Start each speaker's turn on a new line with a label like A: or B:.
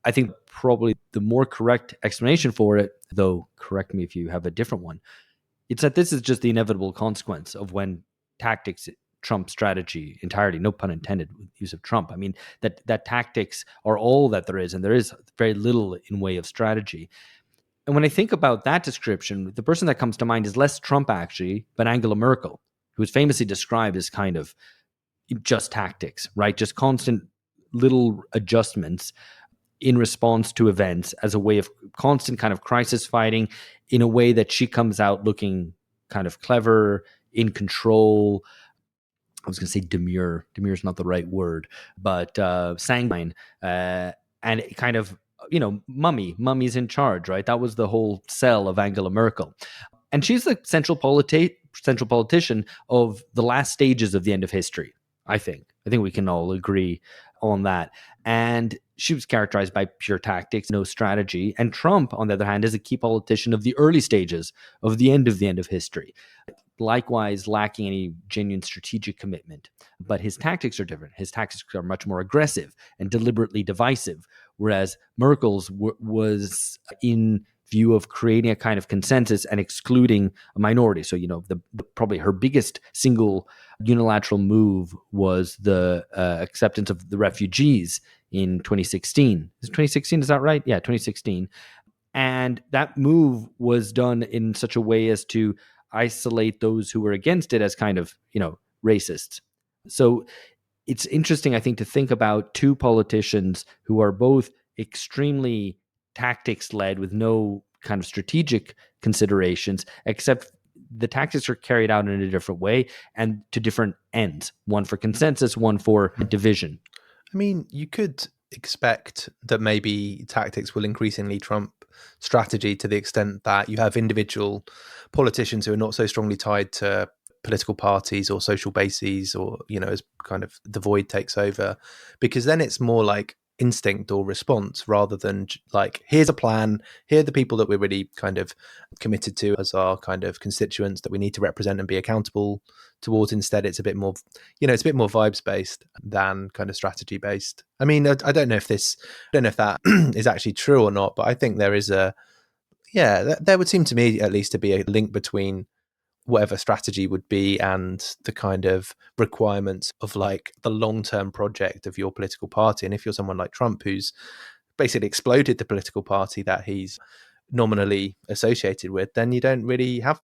A: I think probably the more correct explanation for it, though correct me if you have a different one, it's that this is just the inevitable consequence of when tactics trump strategy entirely. No pun intended with use of Trump. I mean that tactics are all that there is, and there is very little in way of strategy. And when I think about that description, the person that comes to mind is less Trump actually, but Angela Merkel, who is famously described as kind of just tactics, right? Just constant little adjustments in response to events as a way of constant kind of crisis fighting, in a way that she comes out looking kind of clever, in control. I was going to say demure. Demure is not the right word, but sanguine, and kind of, mummy's in charge, right? That was the whole sell of Angela Merkel. And she's the central politician of the last stages of the end of history. I think we can all agree on that. And she was characterized by pure tactics, no strategy. And Trump, on the other hand, is a key politician of the early stages of the end of history, likewise lacking any genuine strategic commitment. But his tactics are different. His tactics are much more aggressive and deliberately divisive, whereas Merkel's was in view of creating a kind of consensus and excluding a minority. So, probably her biggest single unilateral move was the acceptance of the refugees in 2016. Is it 2016? Is that right? Yeah, 2016. And that move was done in such a way as to isolate those who were against it as kind of, racists. So it's interesting, I think, to think about two politicians who are both extremely tactics led with no kind of strategic considerations, except the tactics are carried out in a different way and to different ends, one for consensus, one for division.
B: I mean, you could expect that maybe tactics will increasingly trump strategy to the extent that you have individual politicians who are not so strongly tied to political parties or social bases, or, as kind of the void takes over, because then it's more like instinct or response rather than like, here's a plan, here are the people that we're really kind of committed to as our kind of constituents that we need to represent and be accountable towards. Instead, it's a bit more, it's a bit more vibes based than kind of strategy based. I mean, I don't know if that is actually true or not, but I think there is there would seem to me at least to be a link between whatever strategy would be and the kind of requirements of like the long-term project of your political party. And if you're someone like Trump, who's basically exploded the political party that he's nominally associated with, then you don't really have